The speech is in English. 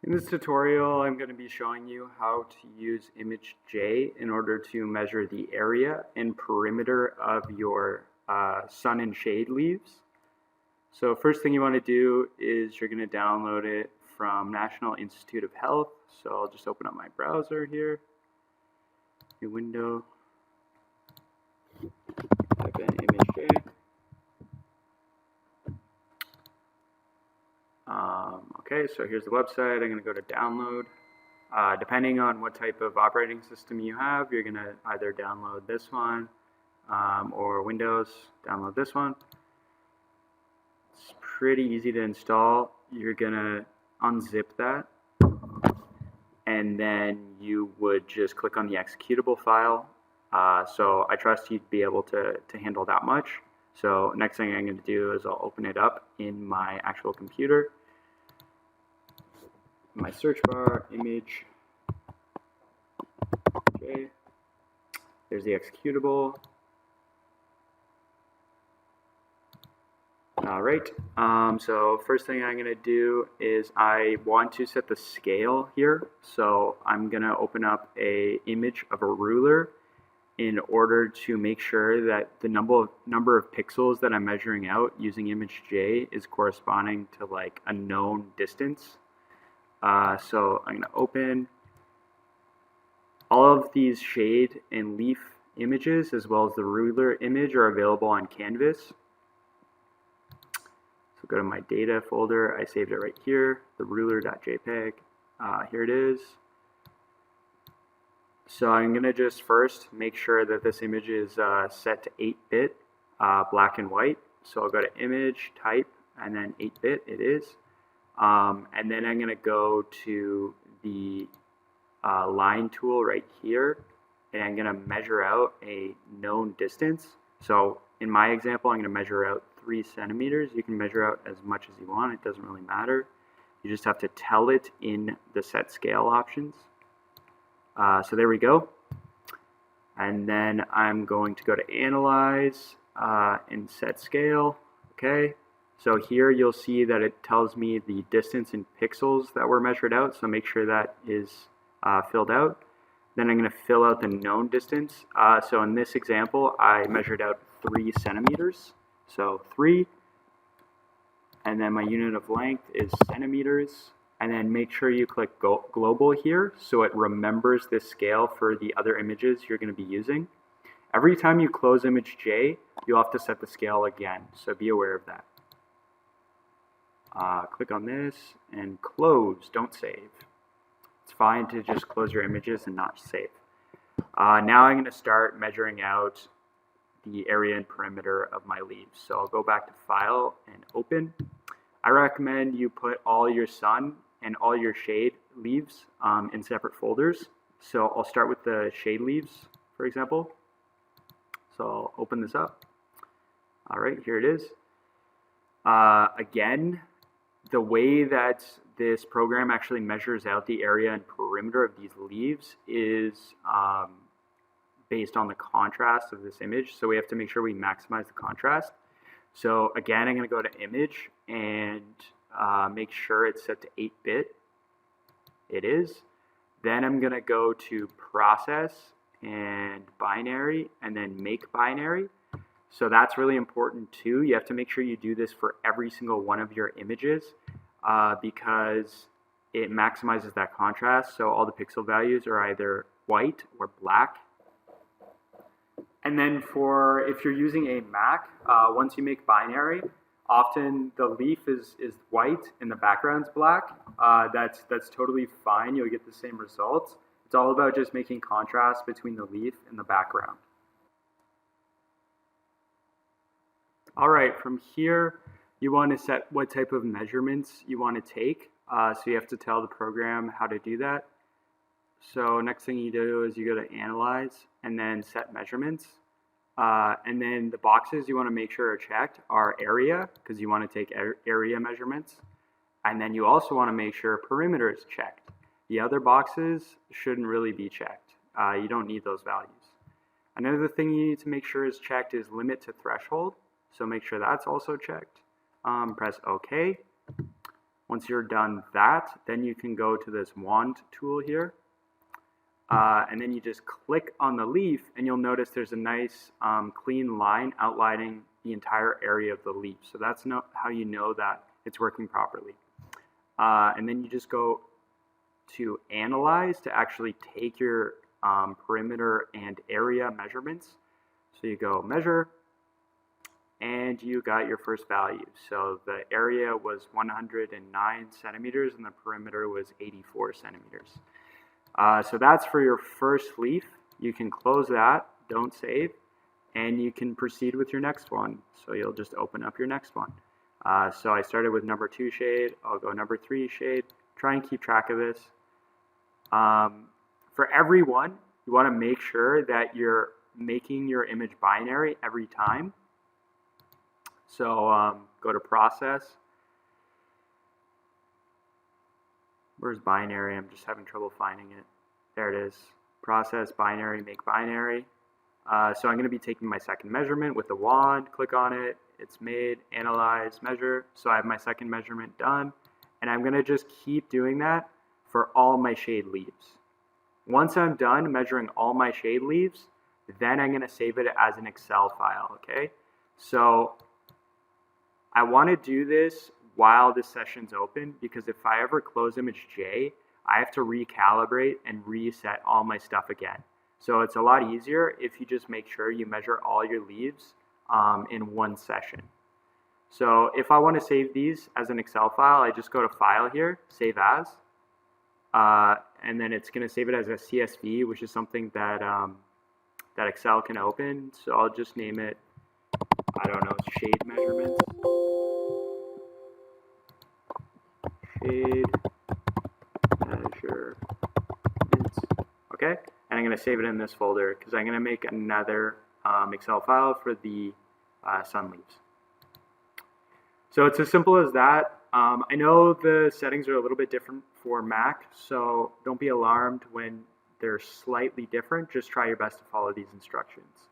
In this tutorial, I'm going to be showing you how to use ImageJ in order to measure the area and perimeter of your sun and shade leaves. So first thing you want to do is you're going to download it from National Institute of Health. So I'll just open up my browser here, new window, type in ImageJ. Okay, so here's the website. I'm going to go to download. Depending on what type of operating system you have, you're going to either download this one or Windows, download this one. It's pretty easy to install. You're going to unzip that, and then you would just click on the executable file. So I trust you'd be able to handle that much. So next thing I'm going to do is I'll open it up in my actual computer. My search bar, ImageJ. There's the executable. Alright, so first thing I'm going to do is I want to set the scale here. So I'm going to open up an image of a ruler in order to make sure that the number of pixels that I'm measuring out using ImageJ is corresponding to like a known distance. So I'm going to open all of these shade and leaf images as well as the ruler image are available on Canvas. So go to my data folder. I saved it right here, the ruler.jpg. Here it is. So I'm going to just first make sure that this image is set to 8-bit black and white. So I'll go to image, type, and then 8-bit it is. And then I'm going to go to the line tool right here, and I'm going to measure out a known distance. So in my example, I'm going to measure out 3 centimeters. You can measure out as much as you want. It doesn't really matter. You just have to tell it in the set scale options. So there we go. And then I'm going to go to Analyze and Set Scale. Okay. So here you'll see that it tells me the distance in pixels that were measured out. So make sure that is filled out. Then I'm going to fill out the known distance. So in this example, I measured out 3 centimeters. So 3. And then my unit of length is centimeters. And then make sure you click global here so it remembers this scale for the other images you're going to be using. Every time you close ImageJ, you'll have to set the scale again. So be aware of that. Click on this and close, don't save. It's fine to just close your images and not save. Now I'm going to start measuring out the area and perimeter of my leaves. So I'll go back to File and Open. I recommend you put all your sun and all your shade leaves in separate folders. So I'll start with the shade leaves, for example. So I'll open this up. All right, here it is. Again, the way that this program actually measures out the area and perimeter of these leaves is based on the contrast of this image. So we have to make sure we maximize the contrast. So again, I'm going to go to Image and make sure it's set to 8-bit. It is. Then I'm going to go to Process and Binary and then Make Binary. So that's really important too. You have to make sure you do this for every single one of your images because it maximizes that contrast. So all the pixel values are either white or black. And then for if you're using a Mac, once you make binary, often the leaf is white and the background's black. That's totally fine. You'll get the same results. It's all about just making contrast between the leaf and the background. All right, from here, you want to set what type of measurements you want to take. So you have to tell the program how to do that. So next thing you do is you go to Analyze and then Set Measurements. And then the boxes you want to make sure are checked are area, because you want to take area measurements. And then you also want to make sure perimeter is checked. The other boxes shouldn't really be checked. You don't need those values. Another thing you need to make sure is checked is limit to threshold. So make sure that's also checked. Press OK. Once you're done that, then you can go to this wand tool here. And then you just click on the leaf and you'll notice there's a nice clean line outlining the entire area of the leaf. So that's how you know that it's working properly. And then you just go to analyze to actually take your perimeter and area measurements. So you go measure and you got your first value. So the area was 109 centimeters and the perimeter was 84 centimeters. So that's for your first leaf. You can close that, don't save, and you can proceed with your next one. So you'll just open up your next one. So I started with number 2 shade, I'll go number 3 shade, try and keep track of this. For every one, you want to make sure that you're making your image binary every time. So go to process. Where's binary? I'm just having trouble finding it. There it is. Process, binary, make binary. So I'm going to be taking my second measurement with the wand, click on it, it's made, analyze, measure. So I have my second measurement done, and I'm going to just keep doing that for all my shade leaves. Once I'm done measuring all my shade leaves, then I'm going to save it as an Excel file, okay? So I want to do this while this session's open, because if I ever close ImageJ, I have to recalibrate and reset all my stuff again. So it's a lot easier if you just make sure you measure all your leaves in one session. So if I want to save these as an Excel file, I just go to File here, Save As, and then it's going to save it as a CSV, which is something that that Excel can open. So I'll just name it, I don't know, shade measurements. Shade measurements. Okay, and I'm going to save it in this folder because I'm going to make another Excel file for the sun leaves. So it's as simple as that. I know the settings are a little bit different for Mac, so don't be alarmed when they're slightly different. Just try your best to follow these instructions.